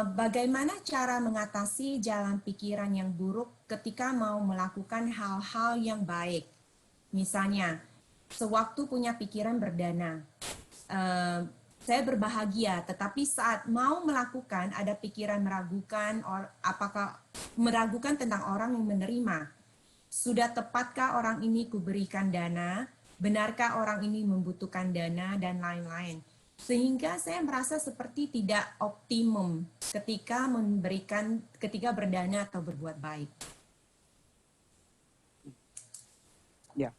bagaimana cara mengatasi jalan pikiran yang buruk ketika mau melakukan hal-hal yang baik? Misalnya, sewaktu punya pikiran berdana, saya berbahagia, tetapi saat mau melakukan ada pikiran meragukan, apakah meragukan tentang orang yang menerima. Sudah tepatkah orang ini kuberikan dana? Benarkah orang ini membutuhkan dana dan lain-lain? Sehingga saya merasa seperti tidak optimum ketika berdana atau berbuat baik. Ya,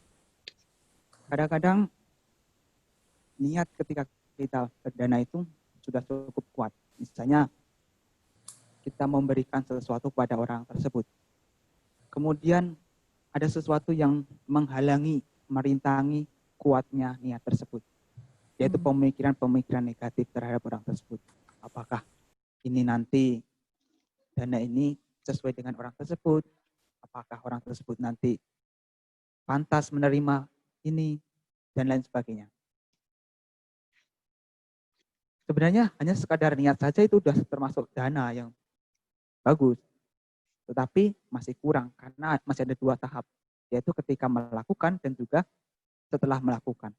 kadang-kadang niat ketika kita berdana itu sudah cukup kuat. Misalnya kita memberikan sesuatu pada orang tersebut. Kemudian ada sesuatu yang menghalangi, merintangi kuatnya niat tersebut, yaitu pemikiran-pemikiran negatif terhadap orang tersebut. Apakah ini nanti dana ini sesuai dengan orang tersebut? Apakah orang tersebut nanti pantas menerima ini, dan lain sebagainya. Sebenarnya hanya sekadar niat saja itu sudah termasuk dana yang bagus. Tetapi masih kurang karena masih ada 2 tahap, yaitu ketika melakukan dan juga setelah melakukan.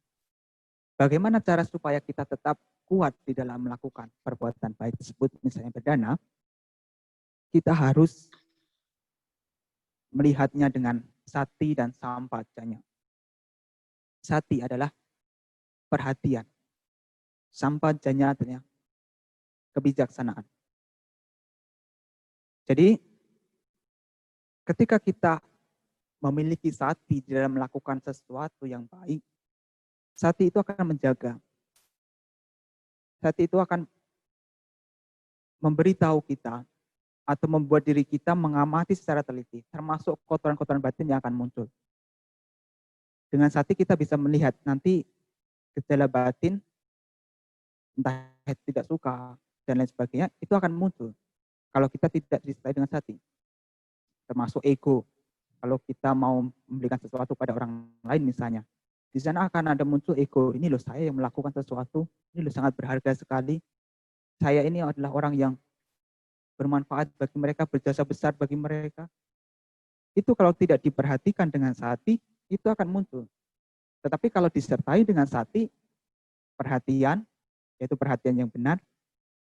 Bagaimana cara supaya kita tetap kuat di dalam melakukan perbuatan baik tersebut, misalnya berdana, kita harus melihatnya dengan sati dan sampajanya. Sati adalah perhatian. Sampajanya adalah kebijaksanaan. Jadi, ketika kita memiliki sati di dalam melakukan sesuatu yang baik, sati itu akan menjaga. Sati itu akan memberitahu kita atau membuat diri kita mengamati secara teliti, termasuk kotoran-kotoran batin yang akan muncul. Dengan sati kita bisa melihat nanti gejala batin, entah tidak suka, dan lain sebagainya, itu akan muncul kalau kita tidak disertai dengan sati. Termasuk ego. Kalau kita mau memberikan sesuatu pada orang lain misalnya, di sana akan ada muncul ego. Ini loh saya yang melakukan sesuatu, ini loh sangat berharga sekali. Saya ini adalah orang yang bermanfaat bagi mereka, berjasa besar bagi mereka. Itu kalau tidak diperhatikan dengan sati, itu akan muncul. Tetapi kalau disertai dengan sati, perhatian, yaitu perhatian yang benar,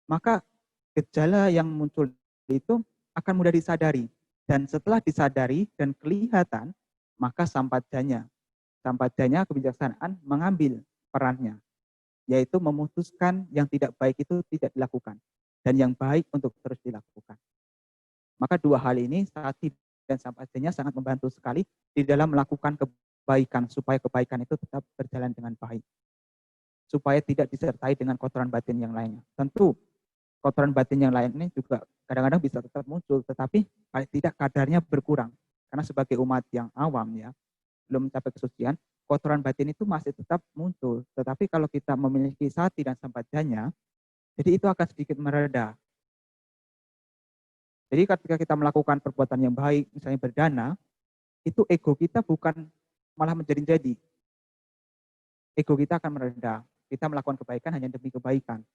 maka gejala yang muncul itu akan mudah disadari. Dan setelah disadari dan kelihatan, maka sampajanya kebijaksanaan mengambil perannya, yaitu memutuskan yang tidak baik itu tidak dilakukan, dan yang baik untuk terus dilakukan. Maka 2 hal ini, sati dan sampajanya sangat membantu sekali di dalam melakukan kebaikan, supaya kebaikan itu tetap berjalan dengan baik. Supaya tidak disertai dengan kotoran batin yang lainnya. Tentu, kotoran batin yang lain ini juga kadang-kadang bisa tetap muncul, tetapi paling tidak kadarnya berkurang. Karena sebagai umat yang awam ya, belum mencapai kesucian, kotoran batin itu masih tetap muncul. Tetapi kalau kita memiliki sati dan sampajanya, jadi itu akan sedikit mereda. Jadi ketika kita melakukan perbuatan yang baik, misalnya berdana, itu ego kita bukan malah menjadi-jadi. Ego kita akan mereda. Kita melakukan kebaikan hanya demi kebaikan.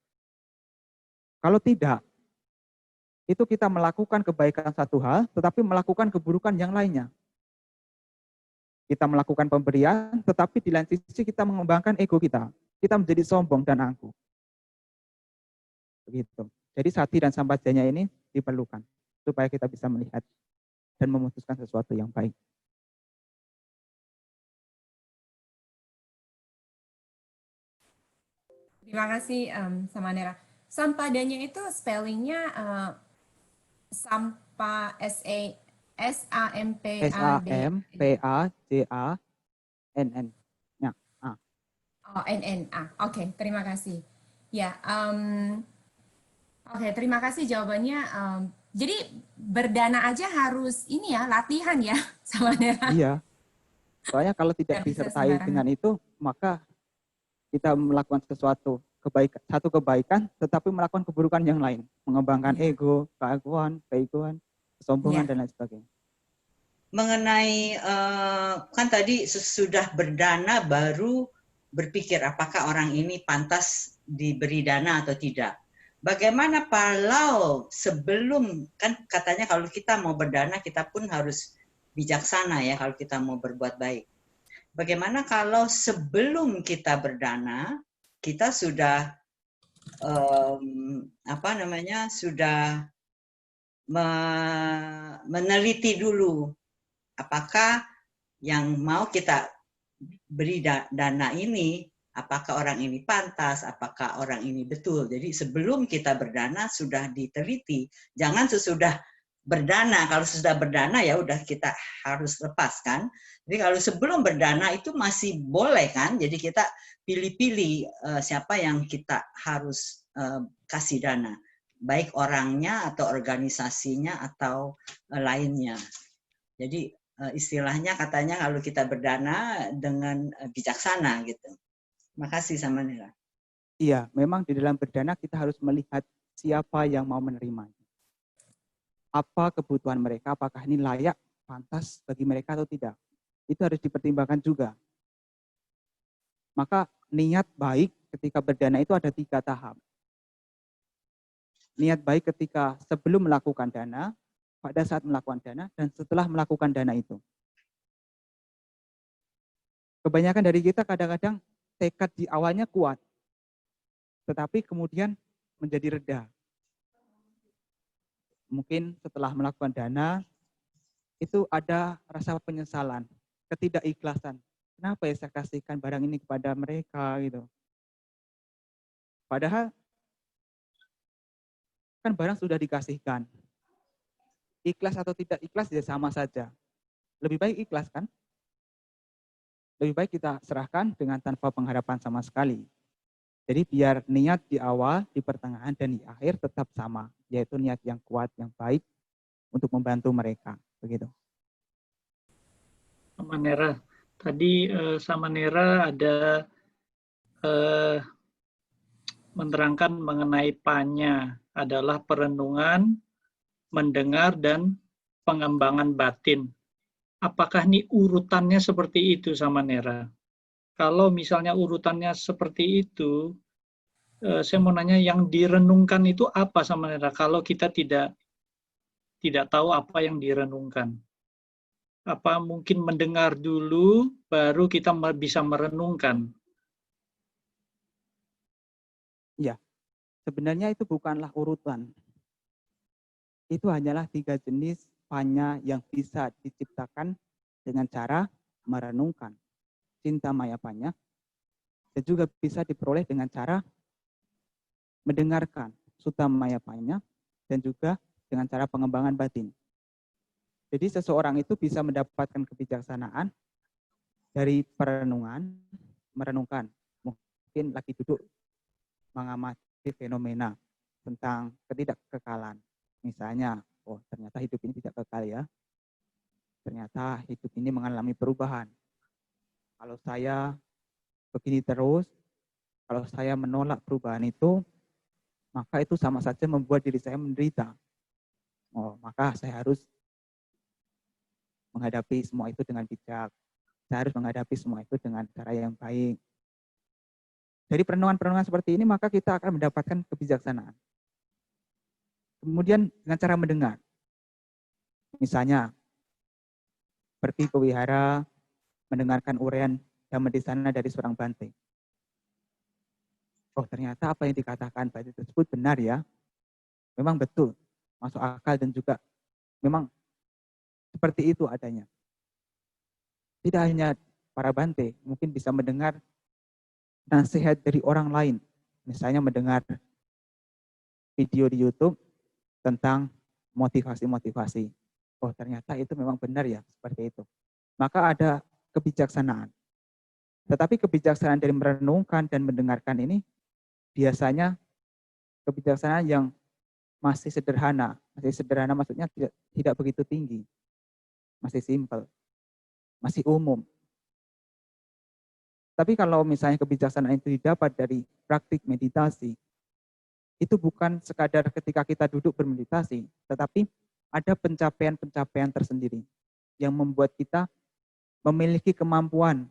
Kalau tidak, itu kita melakukan kebaikan satu hal, tetapi melakukan keburukan yang lainnya. Kita melakukan pemberian, tetapi di lain sisi kita mengembangkan ego kita. Kita menjadi sombong dan angkuh. Begitu. Jadi sati dan sampajanya ini diperlukan supaya kita bisa melihat dan memutuskan sesuatu yang baik. Terima kasih Samanera. Sampadanya itu spellingnya sampa SAMPAJANN. Ya, Oh, NNA. Oke, terima kasih. Ya, oke, terima kasih jawabannya. Jadi berdana aja harus ini ya, latihan ya, Samanera. Iya. Soalnya kalau tidak Nggak bisa disertai dengan sembarangan. itu, maka kita melakukan sesuatu kebaikan, tetapi melakukan keburukan yang lain, mengembangkan Iya. ego, keegoan, kesombongan Iya. dan lain sebagainya. Mengenai kan tadi sesudah berdana baru berpikir apakah orang ini pantas diberi dana atau tidak. bagaimana kalau sebelum, kan katanya kalau kita mau berdana kita pun harus bijaksana ya kalau kita mau berbuat baik. Bagaimana kalau sebelum kita berdana kita sudah sudah meneliti dulu apakah yang mau kita beri dana ini, apakah orang ini pantas, apakah orang ini betul. Jadi sebelum kita berdana sudah diteliti, jangan sesudah berdana. Kalau sudah berdana ya udah kita harus lepaskan. Jadi kalau sebelum berdana itu masih boleh kan, jadi kita pilih-pilih siapa yang kita harus kasih dana, baik orangnya atau organisasinya atau lainnya. Jadi istilahnya katanya kalau kita berdana dengan bijaksana gitu. Makasih sama Nila. Iya, memang di dalam berdana kita harus melihat siapa yang mau menerima. Apa kebutuhan mereka, apakah ini layak, pantas bagi mereka atau tidak. Itu harus dipertimbangkan juga. Maka niat baik ketika berdana itu ada 3 tahap. Niat baik ketika sebelum melakukan dana, pada saat melakukan dana, dan setelah melakukan dana itu. Kebanyakan dari kita kadang-kadang tekad di awalnya kuat, tetapi kemudian menjadi reda. Mungkin setelah melakukan dana, itu ada rasa penyesalan, ketidakikhlasan. Kenapa ya saya kasihkan barang ini kepada mereka gitu. Padahal kan barang sudah dikasihkan. Ikhlas atau tidak ikhlas ya sama saja. Lebih baik ikhlas kan? Lebih baik kita serahkan dengan tanpa pengharapan sama sekali. Jadi biar niat di awal, di pertengahan, dan di akhir tetap sama. Yaitu niat yang kuat, yang baik untuk membantu mereka. Begitu. Sama Nera. Tadi sama Nera ada menerangkan mengenai panya adalah perenungan, mendengar, dan pengembangan batin. Apakah ini urutannya seperti itu sama Nera? Kalau misalnya urutannya seperti itu, saya mau nanya yang direnungkan itu apa sama Nera? Kalau kita tidak tahu apa yang direnungkan. Apa mungkin mendengar dulu, baru kita bisa merenungkan? Ya, sebenarnya itu bukanlah urutan. Itu hanyalah 3 jenis panya yang bisa diciptakan dengan cara merenungkan. Cinta maya panya, dan juga bisa diperoleh dengan cara mendengarkan sutta maya panya, dan juga dengan cara pengembangan batin. Jadi seseorang itu bisa mendapatkan kebijaksanaan dari merenungkan. Mungkin lagi duduk mengamati fenomena tentang ketidakkekalan. Misalnya, oh ternyata hidup ini tidak kekal ya. Ternyata hidup ini mengalami perubahan. Kalau saya begini terus, kalau saya menolak perubahan itu, maka itu sama saja membuat diri saya menderita. Oh, maka saya harus menghadapi semua itu dengan bijak. Saya harus menghadapi semua itu dengan cara yang baik. Dari perenungan-perenungan seperti ini, maka kita akan mendapatkan kebijaksanaan. Kemudian dengan cara mendengar. Misalnya, pergi ke wihara, mendengarkan uraian Dhammedesana dari seorang Bante. Oh, ternyata apa yang dikatakan Bante tersebut benar ya. Memang betul, masuk akal dan juga memang seperti itu adanya. Tidak hanya para Bante, mungkin bisa mendengar nasihat dari orang lain. Misalnya mendengar video di YouTube tentang motivasi-motivasi. Oh, ternyata itu memang benar ya, seperti itu. Maka ada kebijaksanaan. Tetapi kebijaksanaan dari merenungkan dan mendengarkan ini biasanya kebijaksanaan yang masih sederhana. Masih sederhana maksudnya tidak begitu tinggi. Masih simpel. Masih umum. Tapi kalau misalnya kebijaksanaan itu didapat dari praktik meditasi, itu bukan sekadar ketika kita duduk bermeditasi, tetapi ada pencapaian-pencapaian tersendiri yang membuat kita memiliki kemampuan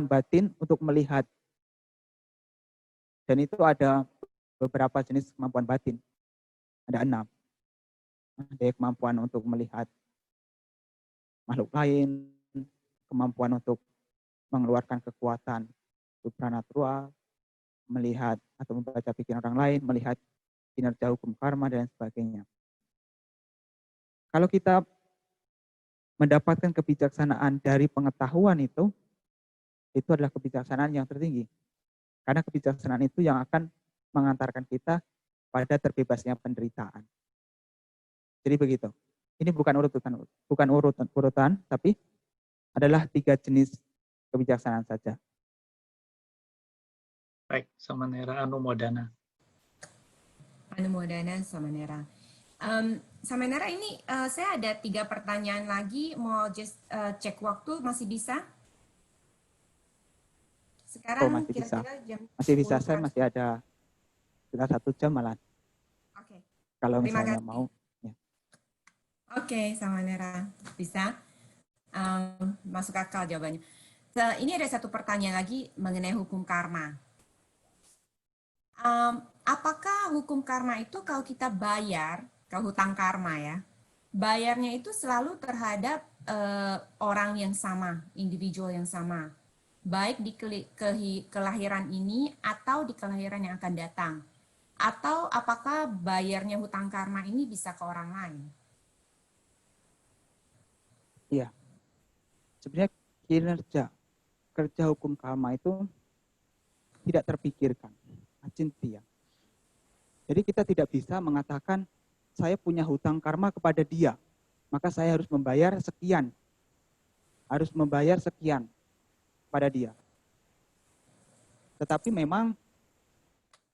batin untuk melihat. Dan itu ada beberapa jenis kemampuan batin. Ada 6. Ada kemampuan untuk melihat makhluk lain, kemampuan untuk mengeluarkan kekuatan supranatural, melihat atau membaca pikiran orang lain, melihat kinerja hukum karma, dan sebagainya. Kalau kita mendapatkan kebijaksanaan dari pengetahuan itu adalah kebijaksanaan yang tertinggi. Karena kebijaksanaan itu yang akan mengantarkan kita pada terbebasnya penderitaan. Jadi begitu. Ini bukan urutan, tapi adalah 3 jenis kebijaksanaan saja. Baik, Samanera Anumodana. Anumodana, Samanera. Samanera, ini saya ada 3 pertanyaan lagi, mau just cek waktu, masih bisa? Sekarang masih kira-kira bisa. jam Masih bisa, 10. saya masih ada sekitar 1 jam malah. Oke. Kalau Terima misalnya kasih. mau. Ya. Oke, Samanera, bisa. Masuk akal jawabannya. Ini ada 1 pertanyaan lagi mengenai hukum karma. Apakah hukum karma itu kalau kita bayar, kalau hutang karma ya, bayarnya itu selalu terhadap orang yang sama, individual yang sama, baik di kelahiran ini atau di kelahiran yang akan datang? Atau apakah bayarnya hutang karma ini bisa ke orang lain? Iya. Sebenarnya kerja hukum karma itu tidak terpikirkan. Acintya. Jadi kita tidak bisa mengatakan saya punya hutang karma kepada dia, maka saya harus membayar sekian. Harus membayar sekian pada dia. Tetapi memang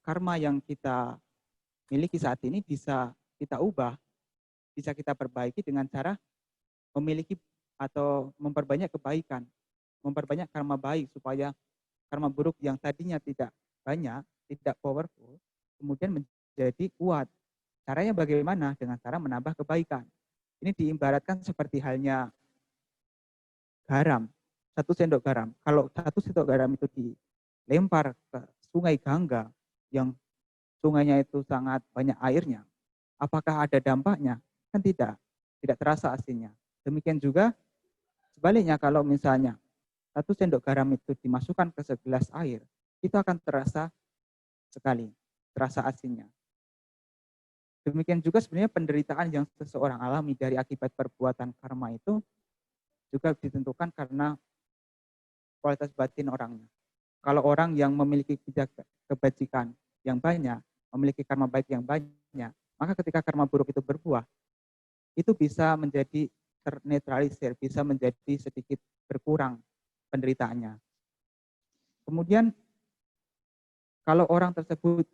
karma yang kita miliki saat ini bisa kita ubah, bisa kita perbaiki dengan cara memiliki atau memperbanyak kebaikan, memperbanyak karma baik supaya karma buruk yang tadinya tidak banyak, tidak powerful, kemudian menjadi kuat. Caranya bagaimana? Dengan cara menambah kebaikan. Ini diibaratkan seperti halnya garam, 1 sendok garam. Kalau 1 sendok garam itu dilempar ke sungai Gangga, yang sungainya itu sangat banyak airnya, apakah ada dampaknya? Kan tidak terasa asinnya. Demikian juga sebaliknya, kalau misalnya 1 sendok garam itu dimasukkan ke segelas air, itu akan terasa sekali, terasa asinnya. Demikian juga sebenarnya penderitaan yang seseorang alami dari akibat perbuatan karma itu juga ditentukan karena kualitas batin orangnya. Kalau orang yang memiliki kebajikan yang banyak, memiliki karma baik yang banyak, maka ketika karma buruk itu berbuah, itu bisa menjadi ternetralisir, bisa menjadi sedikit berkurang penderitaannya. Kemudian kalau orang tersebut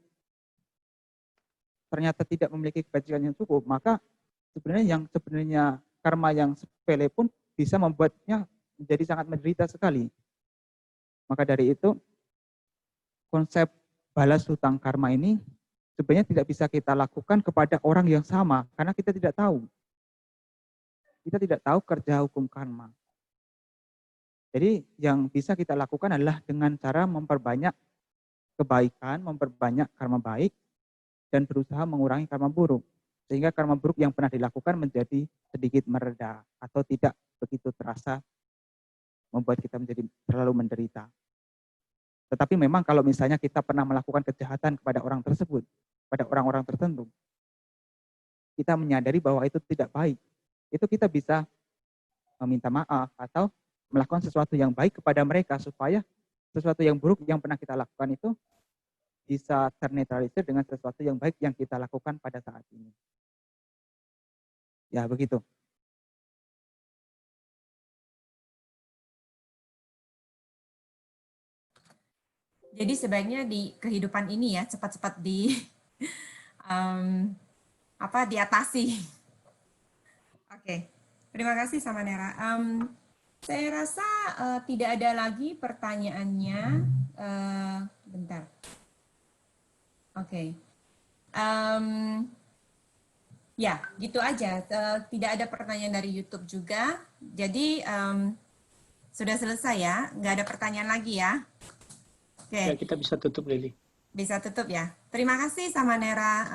ternyata tidak memiliki kebajikan yang cukup, maka sebenarnya karma yang sepele pun bisa membuatnya menjadi sangat menderita sekali. Maka dari itu, konsep balas hutang karma ini sebenarnya tidak bisa kita lakukan kepada orang yang sama, karena kita tidak tahu. Kita tidak tahu kerja hukum karma. Jadi yang bisa kita lakukan adalah dengan cara memperbanyak kebaikan, memperbanyak karma baik, dan berusaha mengurangi karma buruk. Sehingga karma buruk yang pernah dilakukan menjadi sedikit mereda atau tidak begitu terasa membuat kita menjadi terlalu menderita. Tetapi memang kalau misalnya kita pernah melakukan kejahatan kepada orang tersebut, pada orang-orang tertentu, kita menyadari bahwa itu tidak baik, itu kita bisa meminta maaf atau melakukan sesuatu yang baik kepada mereka supaya sesuatu yang buruk yang pernah kita lakukan itu bisa ternetralisir dengan sesuatu yang baik yang kita lakukan pada saat ini. Ya, begitu. Jadi sebaiknya di kehidupan ini ya cepat-cepat diatasi. Oke, terima kasih Samanera. Saya rasa tidak ada lagi pertanyaannya. Bentar. Oke. Ya, gitu aja. Tidak ada pertanyaan dari YouTube juga. Jadi sudah selesai ya. Nggak ada pertanyaan lagi ya. Oke. Ya, kita bisa tutup, Lili. Bisa tutup ya. Terima kasih sama Nera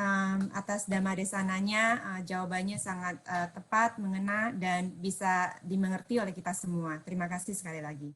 atas Dhamma Desananya. Jawabannya sangat tepat, mengena, dan bisa dimengerti oleh kita semua. Terima kasih sekali lagi.